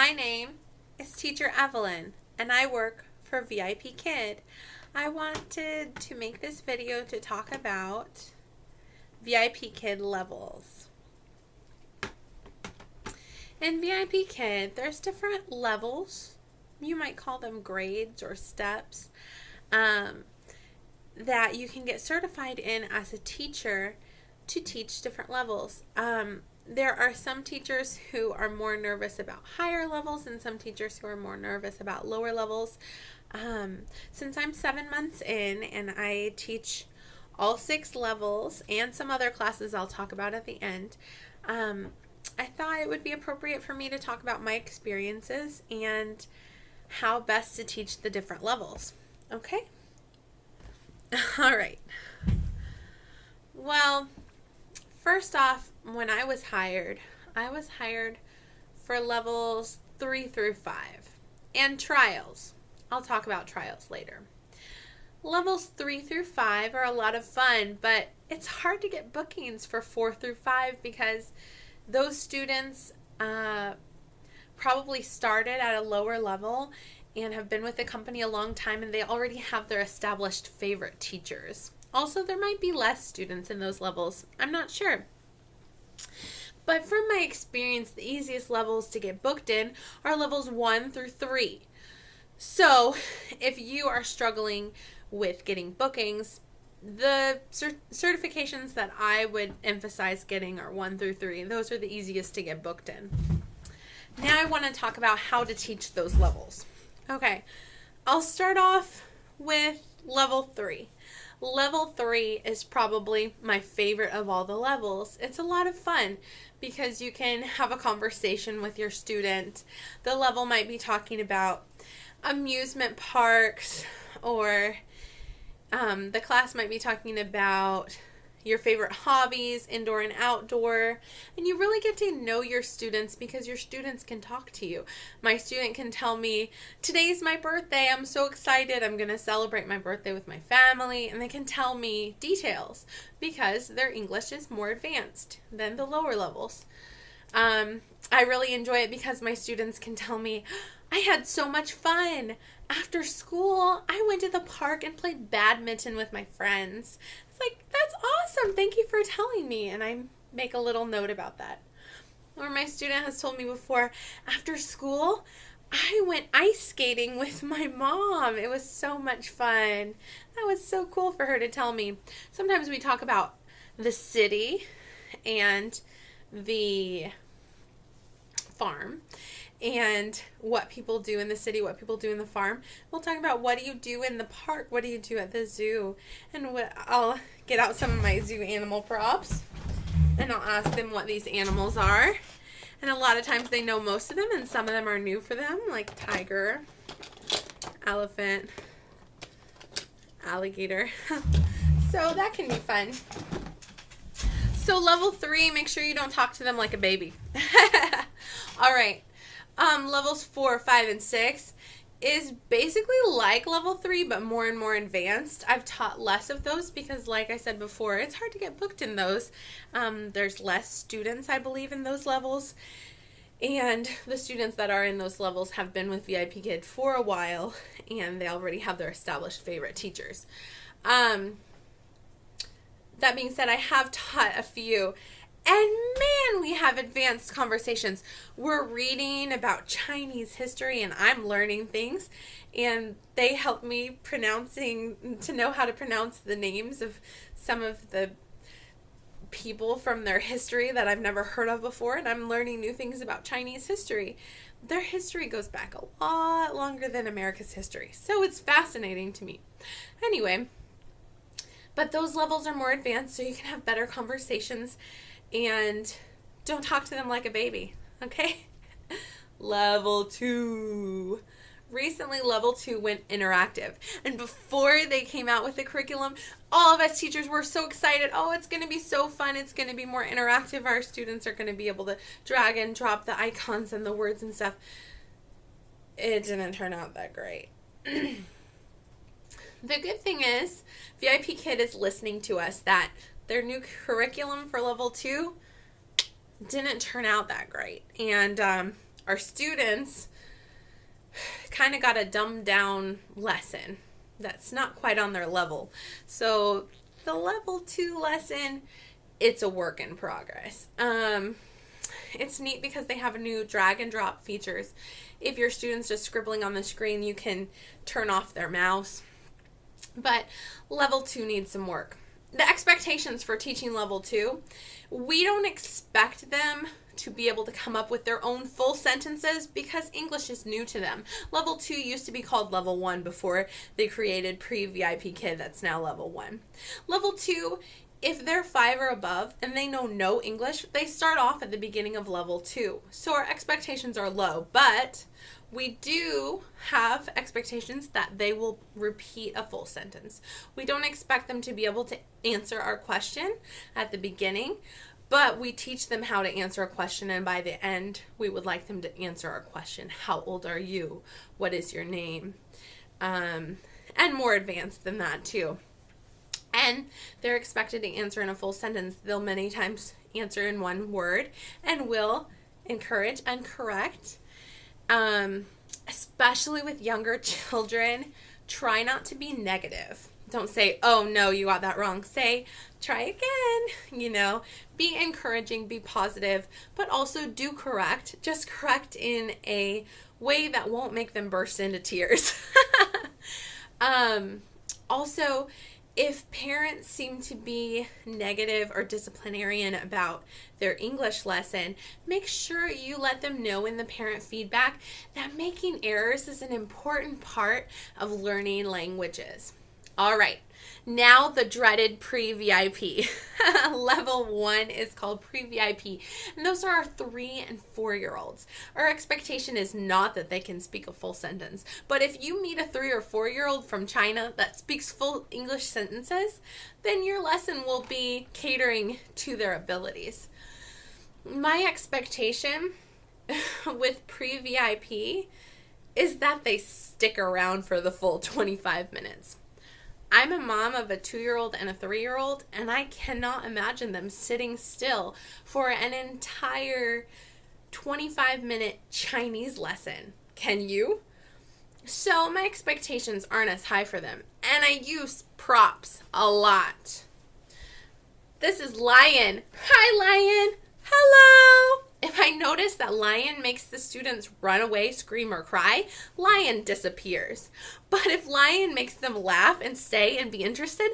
My name is Teacher Evelyn, and I work for VIPKID. I wanted to make this video to talk about VIPKID levels. In VIPKID, there's different levels. You might call them grades or steps that you can get certified in as a teacher to teach different levels. There are some teachers who are more nervous about higher levels and some teachers who are more nervous about lower levels. Since I'm 7 months in and I teach all 6 levels and some other classes I'll talk about at the end, I thought it would be appropriate for me to talk about my experiences and how best to teach the different levels. Okay? All right. Well, first off, when I was hired for levels 3 through 5 and trials. I'll talk about trials later. Levels 3 through 5 are a lot of fun, but it's hard to get bookings for 4 through 5 because those students probably started at a lower level and have been with the company a long time, and they already have their established favorite teachers. Also, there might be less students in those levels. I'm not sure. But from my experience, the easiest levels to get booked in are levels 1 through 3. So, if you are struggling with getting bookings, the certifications that I would emphasize getting are 1 through 3. Those are the easiest to get booked in. Now I want to talk about how to teach those levels. Okay, I'll start off with level 3. Level 3 is probably my favorite of all the levels. It's a lot of fun because you can have a conversation with your student. The level might be talking about amusement parks, or the class might be talking about your favorite hobbies, indoor and outdoor, and you really get to know your students because your students can talk to you. My student can tell me, today's my birthday, I'm so excited, I'm going to celebrate my birthday with my family, and they can tell me details because their English is more advanced than the lower levels. I really enjoy it because my students can tell me, I had so much fun. After school, I went to the park and played badminton with my friends. It's like, that's awesome. Thank you for telling me. And I make a little note about that. Or my student has told me before, after school, I went ice skating with my mom. It was so much fun. That was so cool for her to tell me. Sometimes we talk about the city and the farm and what people do in the city, what people do in the farm. We'll talk about what do you do in the park, what do you do at the zoo, and I'll get out some of my zoo animal props and I'll ask them what these animals are. And a lot of times they know most of them and some of them are new for them, like tiger, elephant, alligator. So that can be fun. So level 3, make sure you don't talk to them like a baby. All right. Levels 4, 5, and 6 is basically like level 3, but more and more advanced. I've taught less of those because, like I said before, it's hard to get booked in those. There's less students, I believe, in those levels. And the students that are in those levels have been with VIPKID for a while, and they already have their established favorite teachers. That being said, I have taught a few, and man, we have advanced conversations. We're reading about Chinese history, and I'm learning things, and they help me to know how to pronounce the names of some of the people from their history that I've never heard of before, and I'm learning new things about Chinese history. Their history goes back a lot longer than America's history, so it's fascinating to me. Anyway, but those levels are more advanced, so you can have better conversations and don't talk to them like a baby, okay? Level 2. Recently, level 2 went interactive. And before they came out with the curriculum, all of us teachers were so excited. Oh, it's going to be so fun. It's going to be more interactive. Our students are going to be able to drag and drop the icons and the words and stuff. It didn't turn out that great. The good thing is, VIPKID is listening to us that their new curriculum for level 2 didn't turn out that great. And our students kind of got a dumbed down lesson that's not quite on their level. So the level 2 lesson, it's a work in progress. It's neat because they have new drag and drop features. If your student's just scribbling on the screen, you can turn off their mouse. But level 2 needs some work. The expectations for teaching level 2, we don't expect them to be able to come up with their own full sentences because English is new to them. Level 2 used to be called level 1 before they created pre-VIPKID, that's now level 1. Level 2, if they're 5 or above and they know no English, they start off at the beginning of level 2. So our expectations are low, but we do have expectations that they will repeat a full sentence. We don't expect them to be able to answer our question at the beginning, but we teach them how to answer a question, and by the end, we would like them to answer our question. How old are you? What is your name? And more advanced than that, too. And they're expected to answer in a full sentence. They'll many times answer in one word and will encourage and correct. Especially with younger children, try not to be negative. Don't say, oh no, you got that wrong. Say, try again. Be encouraging, be positive, but also do correct. Just correct in a way that won't make them burst into tears. Also, if parents seem to be negative or disciplinarian about their English lesson, make sure you let them know in the parent feedback that making errors is an important part of learning languages. All right, now the dreaded pre-VIP. Level 1 is called pre-VIP, and those are our 3 and 4-year-olds. Our expectation is not that they can speak a full sentence, but if you meet a 3 or 4-year-old from China that speaks full English sentences, then your lesson will be catering to their abilities. My expectation with pre-VIP is that they stick around for the full 25 minutes. I'm a mom of a 2-year-old and a 3-year-old, and I cannot imagine them sitting still for an entire 25-minute Chinese lesson. Can you? So my expectations aren't as high for them, and I use props a lot. This is Lion. Hi, Lion. Hello. If I notice that Lion makes the students run away, scream, or cry, Lion disappears. But if Lion makes them laugh and stay and be interested,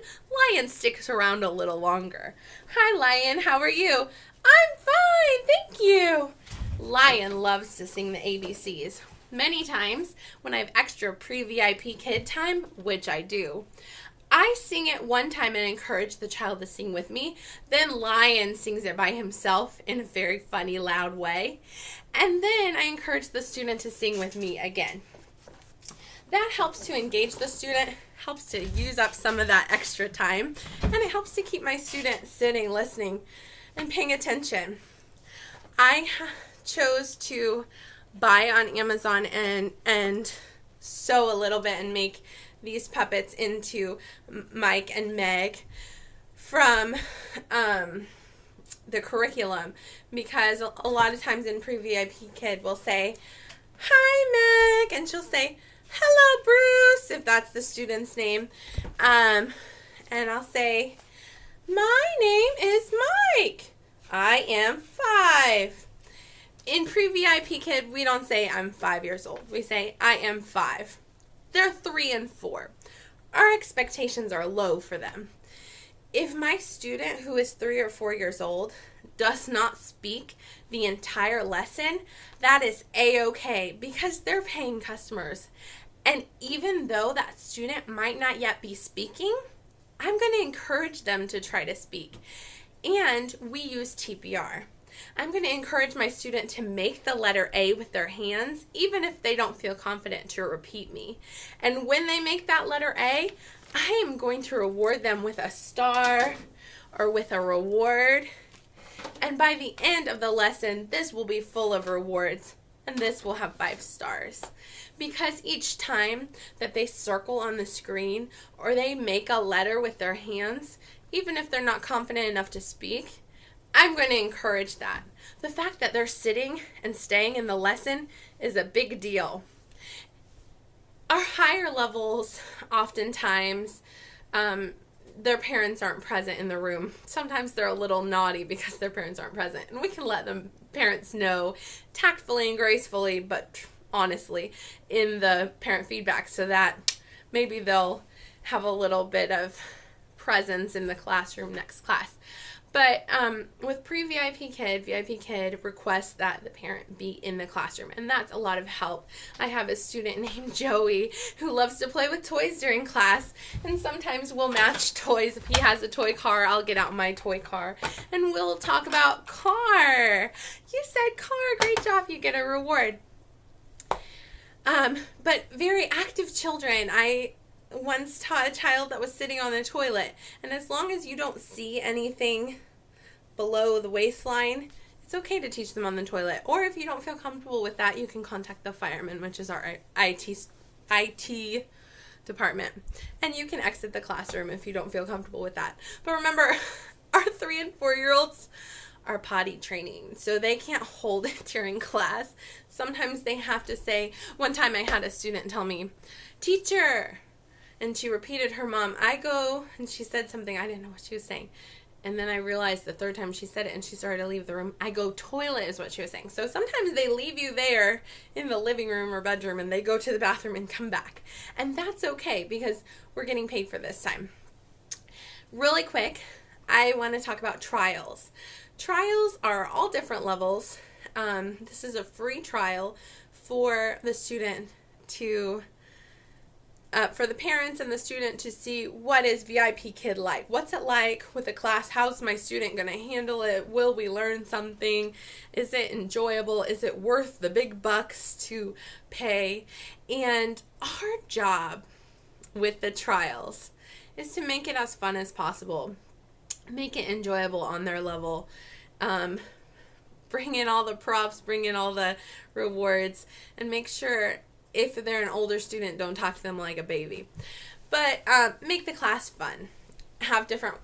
Lion sticks around a little longer. Hi, Lion. How are you? I'm fine. Thank you. Lion loves to sing the ABCs. Many times when I have extra pre-VIP kid time, which I do, I sing it one time and encourage the child to sing with me. Then Lion sings it by himself in a very funny, loud way. And then I encourage the student to sing with me again. That helps to engage the student, helps to use up some of that extra time, and it helps to keep my student sitting, listening, and paying attention. I chose to buy on Amazon and sew a little bit and make these puppets into Mike and Meg from the curriculum, because a lot of times in pre-VIPKID we'll say, hi Meg, and she'll say, hello Bruce, if that's the student's name, and I'll say, my name is Mike, I am 5. In pre-VIPKID we don't say I'm 5 years old, we say I am 5. They're 3 and 4. Our expectations are low for them. If my student who is 3 or 4 years old does not speak the entire lesson, that is A-okay, because they're paying customers. And even though that student might not yet be speaking, I'm going to encourage them to try to speak. And we use TPR. I'm going to encourage my student to make the letter A with their hands, even if they don't feel confident to repeat me. And when they make that letter A, I am going to reward them with a star or with a reward. And by the end of the lesson, this will be full of rewards, and this will have 5 stars. Because each time that they circle on the screen or they make a letter with their hands, even if they're not confident enough to speak, I'm going to encourage that. The fact that they're sitting and staying in the lesson is a big deal. Our higher levels, oftentimes, their parents aren't present in the room. Sometimes they're a little naughty because their parents aren't present. And we can let the parents know tactfully and gracefully, but honestly, in the parent feedback, so that maybe they'll have a little bit of presence in the classroom next class. But with pre-VIPKid, VIPKid requests that the parent be in the classroom, and that's a lot of help. I have a student named Joey who loves to play with toys during class, and sometimes we'll match toys. If he has a toy car, I'll get out my toy car, and we'll talk about car. You said car, great job, you get a reward. But very active children, I once taught a child that was sitting on the toilet, and as long as you don't see anything below the waistline, it's okay to teach them on the toilet. Or if you don't feel comfortable with that, you can contact the firemen, which is our IT department, and you can exit the classroom if you don't feel comfortable with that. But remember, our 3 and 4-year-olds are potty training, so they can't hold it during class. Sometimes they have to say, one time I had a student tell me, "Teacher," and she repeated her mom, "I go," and she said something, I didn't know what she was saying. And then I realized the third time she said it and she started to leave the room, "I go toilet," is what she was saying. So sometimes they leave you there in the living room or bedroom and they go to the bathroom and come back. And that's okay because we're getting paid for this time. Really quick, I want to talk about trials. Trials are all different levels. This is a free trial for the student to for the parents and the student to see what is VIPKid like. What's it like with a class? How's my student going to handle it? Will we learn something? Is it enjoyable? Is it worth the big bucks to pay? And our job with the trials is to make it as fun as possible. Make it enjoyable on their level. Bring in all the props, bring in all the rewards, and make sure if they're an older student, don't talk to them like a baby. But make the class fun. I have different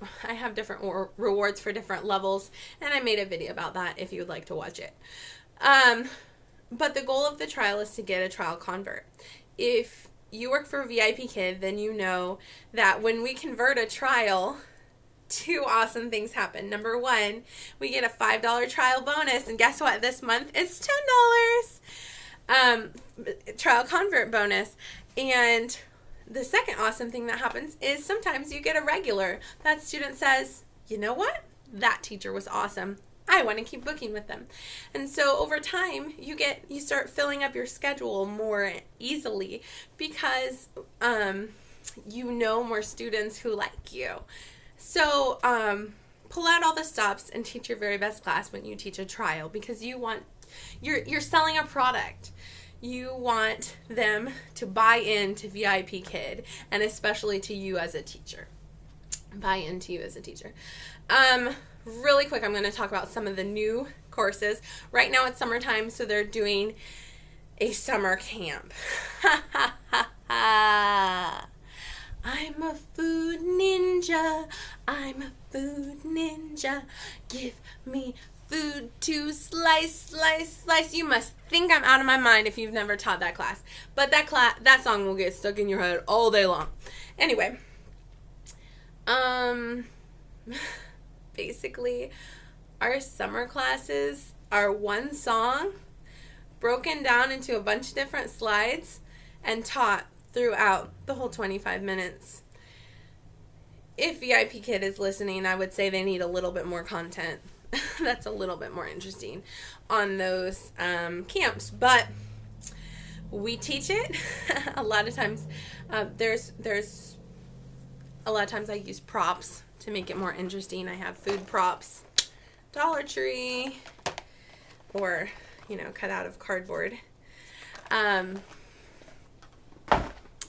rewards for different levels, and I made a video about that if you would like to watch it. But the goal of the trial is to get a trial convert. If you work for VIPKid, then you know that when we convert a trial, 2 awesome things happen. Number 1, we get a $5 trial bonus, and guess what? This month it's $10. Trial convert bonus. And the second awesome thing that happens is sometimes you get a regular. That student says, "You know what? That teacher was awesome. I want to keep booking with them." And so over time, you start filling up your schedule more easily because you know more students who like you. So pull out all the stops and teach your very best class when you teach a trial, because you're selling a product. You want them to buy into VIPKid, and especially to you as a teacher. Buy into you as a teacher. Really quick, I'm going to talk about some of the new courses. Right now it's summertime, so they're doing a summer camp. I'm a food ninja. I'm a food ninja. Give me food to slice, slice, slice. You must think I'm out of my mind if you've never taught that class. But that song will get stuck in your head all day long. Anyway, basically, our summer classes are one song broken down into a bunch of different slides and taught throughout the whole 25 minutes. If VIPKid is listening, I would say they need a little bit more content that's a little bit more interesting on those camps. But we teach it. A lot of times there's a lot of times I use props to make it more interesting. I have food props, Dollar Tree, or cut out of cardboard.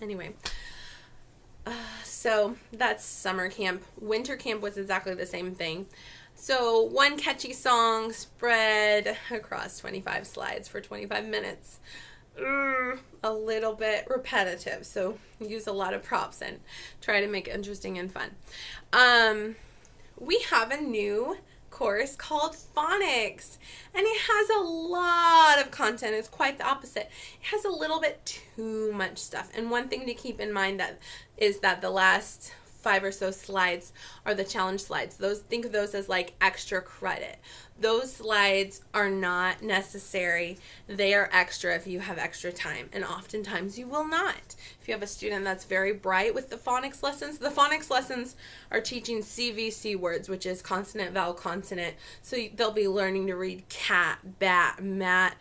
Anyway, so that's summer camp. Winter camp was exactly the same thing. So one catchy song spread across 25 slides for 25 minutes. A little bit repetitive, so use a lot of props and try to make it interesting and fun. We have a new course called Phonics, and it has a lot of content. It's quite the opposite. It has a little bit too much stuff, and one thing to keep in mind is that the last 5 or so slides are the challenge slides. Think of those as like extra credit. Those slides are not necessary. They are extra if you have extra time, and oftentimes you will not. If you have a student that's very bright with the phonics lessons are teaching CVC words, which is consonant, vowel, consonant. So they'll be learning to read cat, bat, mat,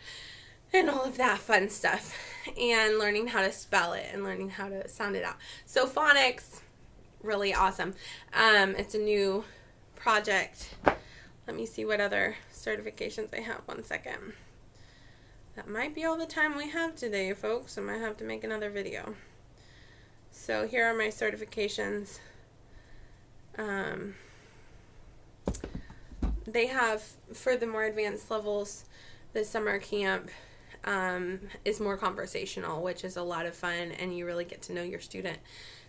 and all of that fun stuff, and learning how to spell it and learning how to sound it out. So phonics, really awesome. It's a new project. Let me see what other certifications I have. 1 second. That might be all the time we have today, folks. I might have to make another video. So here are my certifications. They have, for the more advanced levels, the summer camp is more conversational, which is a lot of fun, and you really get to know your student.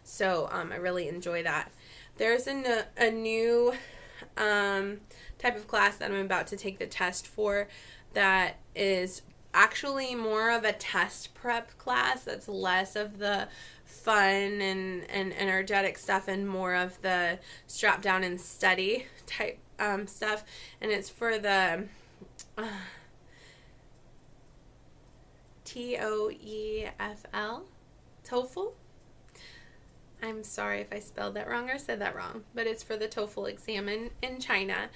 So I really enjoy that. There's a new type of class that I'm about to take the test for that is actually more of a test prep class. That's less of the fun and energetic stuff and more of the strap down and study type stuff. And it's for the TOEFL, TOEFL. I'm sorry if I spelled that wrong or said that wrong, but it's for the TOEFL exam in China,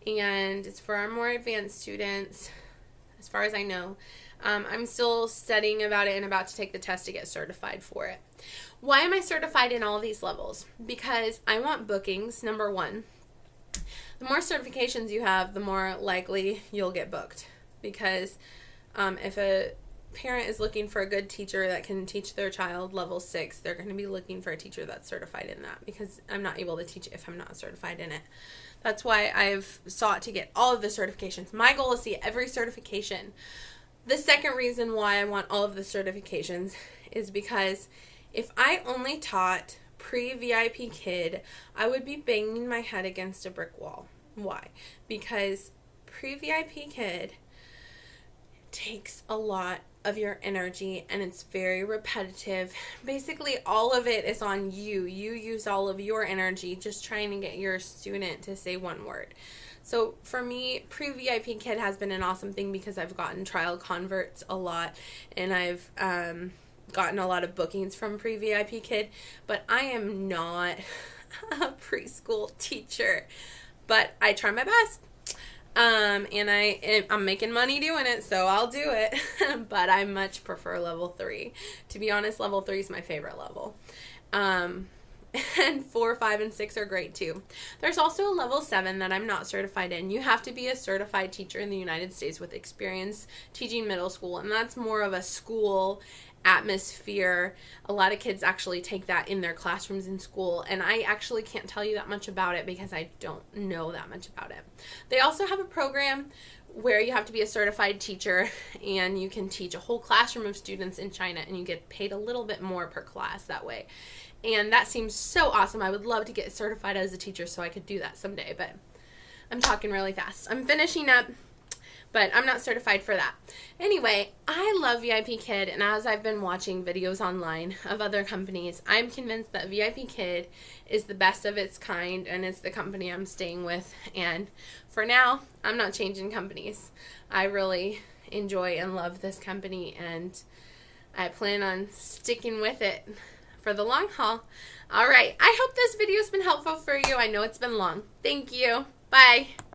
and it's for our more advanced students, as far as I know. I'm still studying about it and about to take the test to get certified for it. Why am I certified in all these levels? Because I want bookings, number one. The more certifications you have, the more likely you'll get booked, because if a parent is looking for a good teacher that can teach their child level 6, they're going to be looking for a teacher that's certified in that, because I'm not able to teach it if I'm not certified in it. That's why I've sought to get all of the certifications. My goal is to get every certification. The second reason why I want all of the certifications is because if I only taught pre-VIPKid, I would be banging my head against a brick wall. Why? Because pre-VIPKid takes a lot of your energy, and it's very repetitive. Basically, all of it is on you. You use all of your energy just trying to get your student to say one word. So for me, pre-VIPKid has been an awesome thing because I've gotten trial converts a lot, and I've gotten a lot of bookings from pre-VIPKid, but I am not a preschool teacher, but I try my best. And I'm making money doing it, so I'll do it. But I much prefer level 3. To be honest, level 3 is my favorite level. And 4, 5, and 6 are great too. There's also a level 7 that I'm not certified in. You have to be a certified teacher in the United States with experience teaching middle school, and that's more of a school atmosphere. A lot of kids actually take that in their classrooms in school, and I actually can't tell you that much about it because I don't know that much about it. They also have a program where you have to be a certified teacher, and you can teach a whole classroom of students in China, and you get paid a little bit more per class that way. And that seems so awesome. I would love to get certified as a teacher so I could do that someday, but I'm talking really fast. I'm finishing up, but I'm not certified for that. Anyway, I love VIPKid, and as I've been watching videos online of other companies, I'm convinced that VIPKid is the best of its kind, and it's the company I'm staying with. And for now, I'm not changing companies. I really enjoy and love this company, and I plan on sticking with it for the long haul. All right, I hope this video has been helpful for you. I know it's been long. Thank you. Bye.